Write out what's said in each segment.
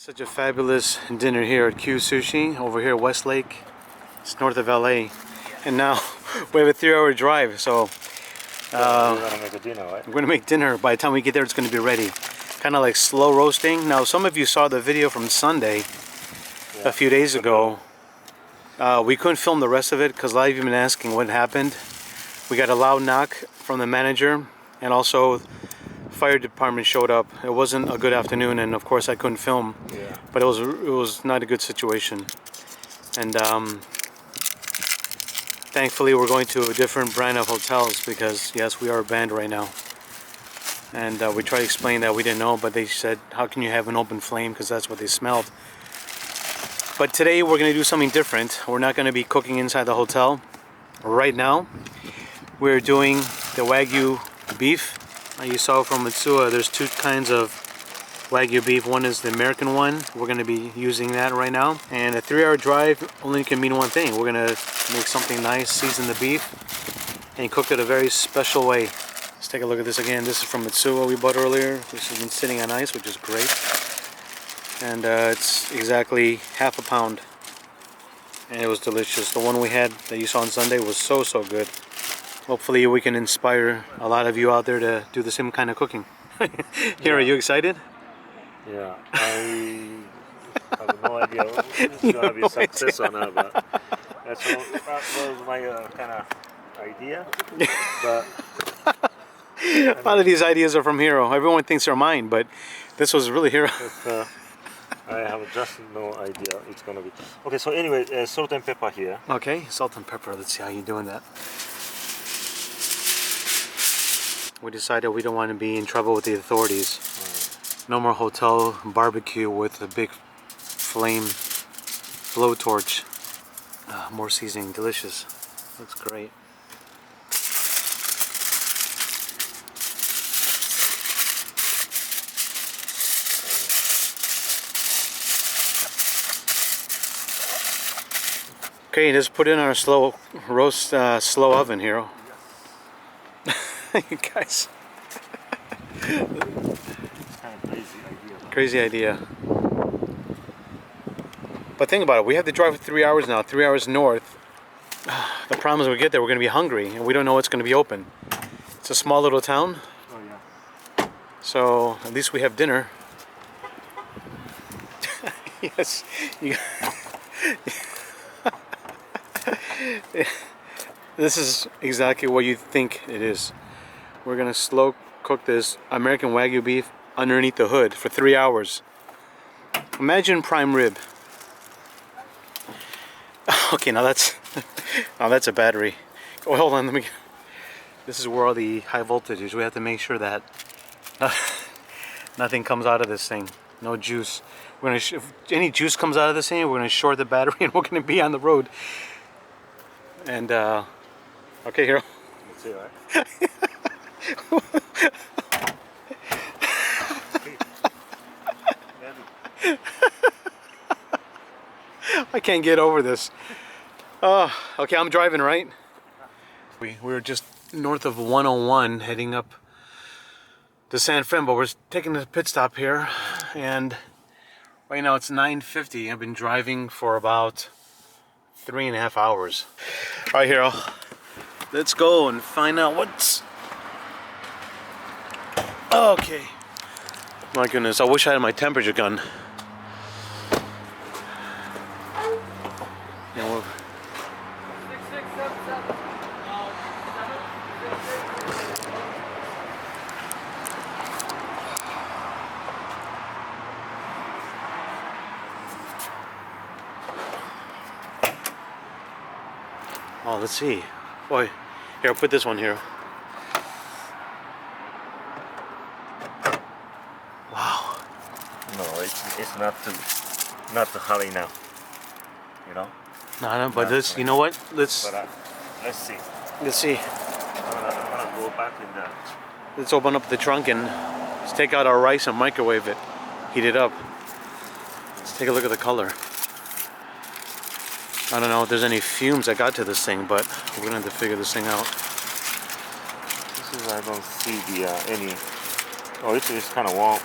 Such a fabulous dinner here at Q Sushi over here at Westlake. It's north of LA, and now we have a 3-hour drive. So we're gonna make a dinner, right? we're gonna make dinner. By the time we get there, it's gonna be ready. Kind of like slow roasting. Now, some of you saw the video from Sunday, a few days ago. We couldn't film the rest of it because a lot of you have been asking what happened. We got a loud knock from the manager, and also fire department showed up. It wasn't a good afternoon, and of course I couldn't film. Yeah. But it was not a good situation. And thankfully we're going to a different brand of hotels because yes, we are banned right now. And we tried to explain that we didn't know, but they said, how can you have an open flame, because that's what they smelled. But today we're going to do something different. We're not going to be cooking inside the hotel. Right now we're doing the Wagyu beef. You saw from Matsuya, there's two kinds of Wagyu beef. One is the American one. We're going to be using that right now. And a 3-hour drive only can mean one thing. We're going to make something nice, season the beef, and cook it a very special way. Let's take a look at this again. This is from Matsuya we bought earlier. This has been sitting on ice, which is great. And it's exactly half a pound. And it was delicious. The one we had that you saw on Sunday was so good. Hopefully we can inspire a lot of you out there to do the same kind of cooking. Hiro, are you excited? Yeah, I have no idea if it's going to be a success or not, but that was my kind of idea. But a lot of these ideas are from Hiro. Everyone thinks they're mine, but this was really Hiro. I have just no idea it's going to be. Okay, so anyway, salt and pepper here. Okay, salt and pepper. Let's see how you're doing that. We decided we don't want to be in trouble with the authorities. No more hotel barbecue with a big flame blowtorch. More seasoning, delicious. Looks great. Okay, just put in our slow roast, slow oven here. You guys. Crazy idea. But think about it, we have to drive for 3 hours now, 3 hours north. The problem is when we get there, we're going to be hungry and we don't know what's going to be open. It's a small little town. Oh yeah. So at least we have dinner. Yes. This is exactly what you think it is. We're gonna slow cook this American Wagyu beef underneath the hood for 3 hours. Imagine prime rib. Okay, now that's a battery. Oh, hold on, let me. This is where all the high voltage is. We have to make sure that nothing comes out of this thing. No juice. We're gonna if any juice comes out of this thing, we're gonna short the battery and we're gonna be on the road. And okay, Hiro. Let's see, right? I can't get over this. Oh, okay, I'm driving, right? We were just north of 101 heading up to San Fran, but we're taking a pit stop here, and right now it's 9:50. I've been driving for about 3.5 hours. All right, Hiro, let's go and find out what's... Okay. My goodness, I wish I had my temperature gun. You know, oh, let's see. Boy, here, I'll put this one here. Wow. No, it's not to hurry now. You know. No, but this, you know what? Let's see. Let's see. I'm gonna go back in there. Let's open up the trunk and let's take out our rice and microwave it. Heat it up. Let's take a look at the color. I don't know if there's any fumes that got to this thing, but we're gonna have to figure this thing out. This is, I don't see the any. Oh, it's kind of warm.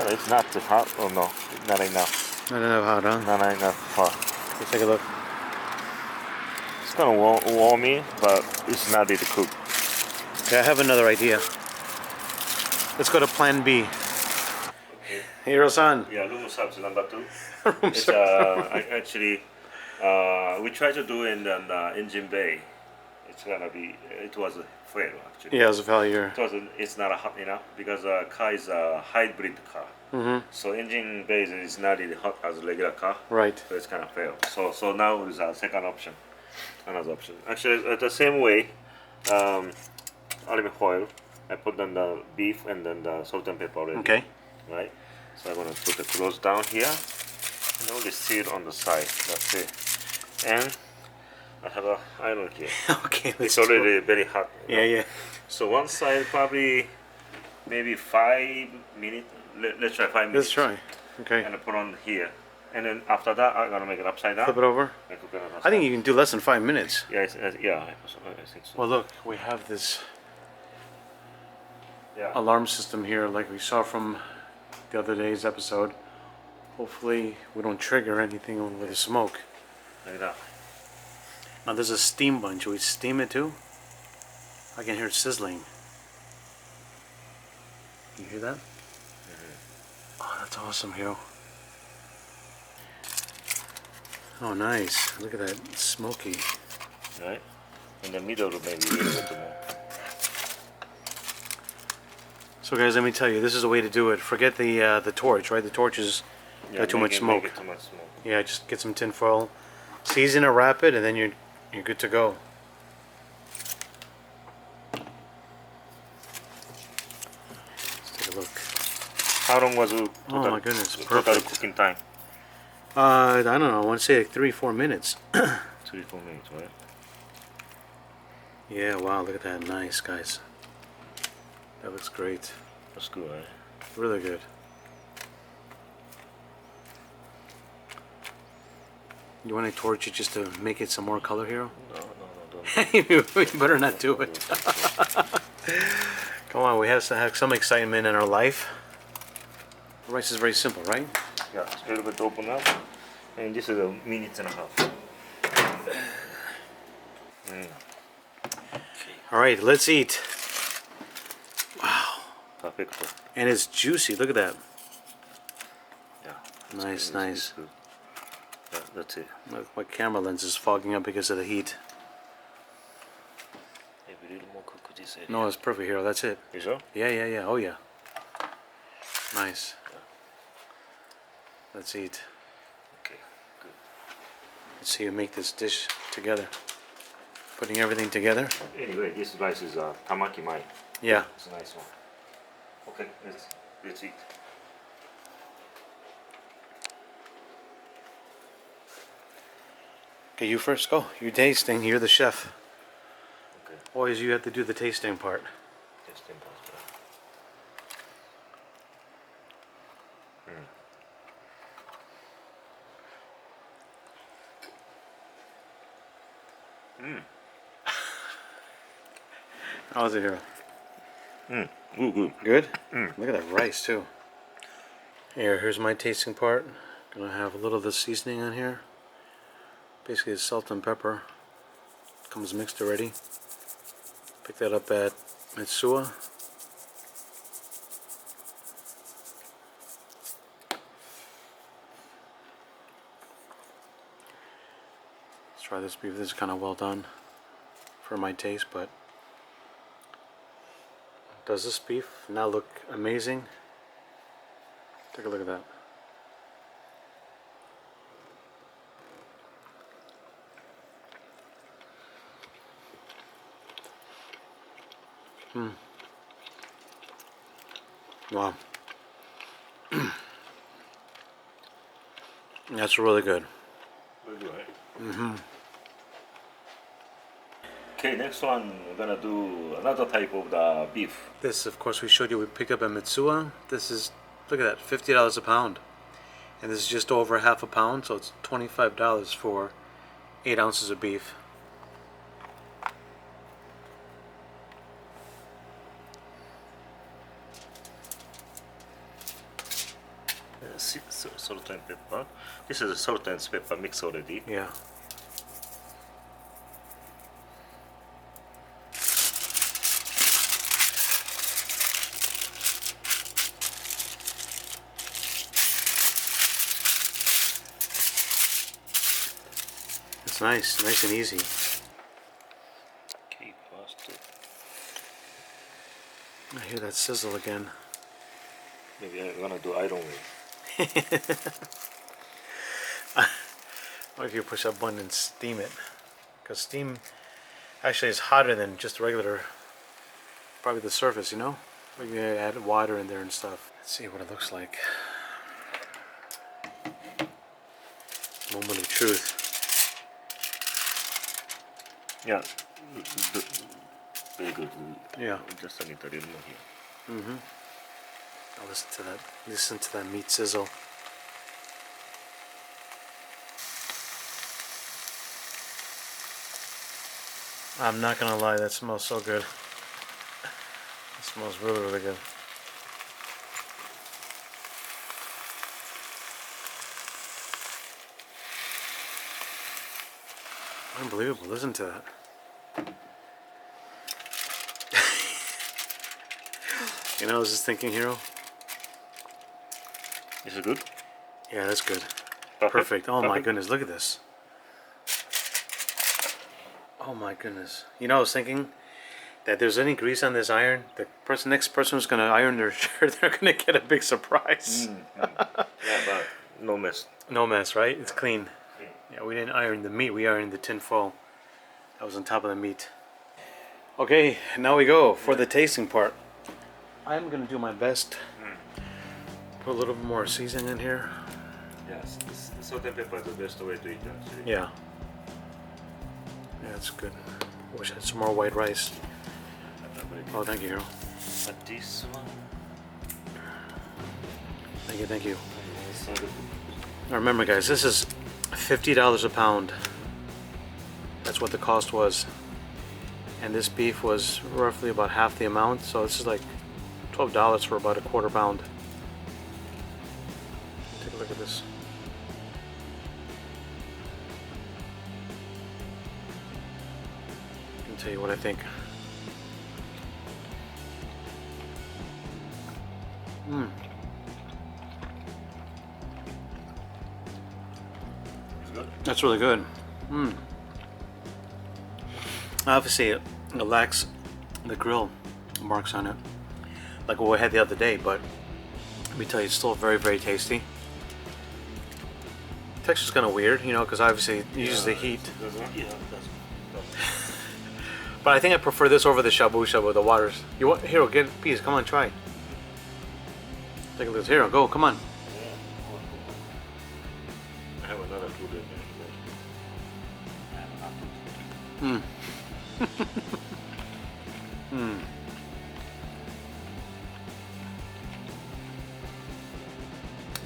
It's not too hot. Oh no, not enough. Not enough hot, huh? Not enough hot. Let's take a look. It's kind of warmy, but it's not really cooked. Okay, I have another idea. Let's go to plan B. Okay. Hiro-san. Yeah, room service number 2. Room It's actually we tried to do in the engine bay. It was a fail actually. Yeah, it was a failure. It's not hot enough because the car is a hybrid car. So engine bay is not really hot as a regular car. Right. So it's kind of failed. So now is a second option, another option. Actually, the same way, aluminum foil. I put on the beef and then the salt and pepper already. Okay. Right. So I'm gonna put the clothes down here and only seal on the side. That's it. And I have a iron here. Okay. It's already very hot. Yeah, yeah. So one side probably maybe 5 minutes. Let's try 5 minutes. Let's try. Okay. And I put on here. And then after that, I'm gonna make it upside down. Flip it over. And cook it on the I think side. you can do less than 5 minutes. Yeah, I think so. Well, look, we have this Yeah. alarm system here, like we saw from the other day's episode. Hopefully, we don't trigger anything with the smoke. Like that. Now, there's a steam bun. Should we steam it too? I can hear it sizzling. You hear that? Oh, that's awesome, Hiro. Oh, nice. Look at that. It's smoky. Right? In the middle, maybe a little bit more. So, guys, let me tell you, this is the way to do it. Forget the torch, right? The torch is got too much smoke. Make it too much smoke. Yeah, just get some tin foil, season it, wrap it, and then you're good to go. Let's take a look. How long was it? Oh my goodness, Total perfect. cooking time. I don't know. I want to say like 3-4 minutes. 3-4 minutes, right? Yeah. Wow. Look at that. Nice, guys. That looks great. That's good, right? Really good. You want to torch it just to make it some more color, Hiro? No, don't. You better not do it. Come on, we have to have some excitement in our life. The rice is very simple, right? Yeah, it's a little bit open up. And this is a minute and a half. All right, let's eat. Wow. Perfect. And it's juicy. Look at that. Yeah. Nice, It's nice. good. Yeah, that's it. Look, my camera lens is fogging up because of the heat. Maybe a little more cook this area. No, it's perfect, Hiro. That's it. You sure? Yeah, yeah, yeah. Oh, yeah. Nice. Let's eat. Okay, good. Let's see you make this dish together. Putting everything together. Anyway, this rice is tamaki mai. Yeah. It's a nice one. Okay, let's eat. Okay, you first go. You tasting. You're the chef. Okay. Always you have to do the tasting part. Just in pasta. How was it, Hiro? Good. Good? Look at that rice, too. Here's my tasting part. Gonna have a little of the seasoning on here. Basically, it's salt and pepper. Comes mixed already. Pick that up at Mitsuwa. Let's try this beef. This is kind of well done for my taste, but does this beef now look amazing? Take a look at that. Wow. That's really good. Very good, right? Okay, next one we're gonna do another type of the beef. This, of course, we showed you we picked up at Mitsuwa. This is, look at that, $50 a pound. And this is just over half a pound, so it's $25 for 8 ounces of beef. Salt and pepper. This is salt and pepper mix already. Yeah. It's nice and easy. Okay, first. I hear that sizzle again. Maybe I'm gonna do iron way. Or if you push that button and steam it, because steam actually is hotter than just regular, probably the surface, you know? We can add water in there and stuff. Let's see what it looks like. Moment of truth. Yeah, very good. Yeah. Just a little more here. Mm-hmm. I'll listen to that meat sizzle. I'm not gonna lie, that smells so good. It smells really good. Unbelievable, listen to that. You know, I was just thinking, Hiro. Is it good? Yeah, that's good. Perfect. Oh my goodness, look at this. Oh my goodness. You know, I was thinking that if there's any grease on this iron, the next person who's going to iron their shirt, they're going to get a big surprise. Yeah, but no mess. No mess, right? It's clean. Yeah, we didn't iron the meat, we ironed the tin foil that was on top of the meat. Okay, now we go for the tasting part. I'm going to do my best. Put a little bit more seasoning in here. Yes, salt and pepper is the best way to eat actually. Yeah. Yeah, it's good. Wish I had some more white rice. Oh, thank you, Hiro. But this one... Thank you. Now remember, guys, this is $50 a pound. That's what the cost was. And this beef was roughly about half the amount, so this is like $12 for about a quarter pound. Take a look at this. I can tell you what I think. It's good. That's really good. Obviously, it lacks the grill marks on it, like what we had the other day, but let me tell you, it's still very tasty. Texture's kind of weird, you know, because obviously it uses the heat. But I think I prefer this over the shabu shabu, the waters. You want, Hiro, get a piece. Come on, try. Take a look. Hiro, go. Come on. I have another food in there.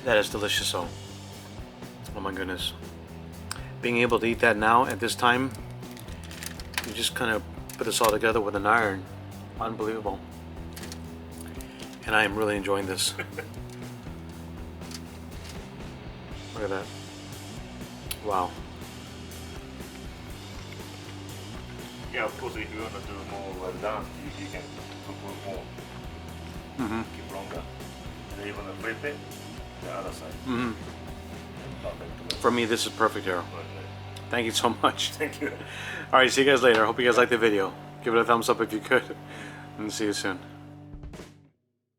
That is delicious, oh my goodness. Being able to eat that now at this time, you just kind of put this all together with an iron. Unbelievable. And I am really enjoying this. Look at that. Wow. Yeah, of course, if you want to do more well done, you can cook more. Keep longer. And even flip it, the other side. For me, this is perfect, Hiro. Thank you so much. Thank you. Alright, see you guys later. I hope you guys liked the video. Give it a thumbs up if you could. And see you soon.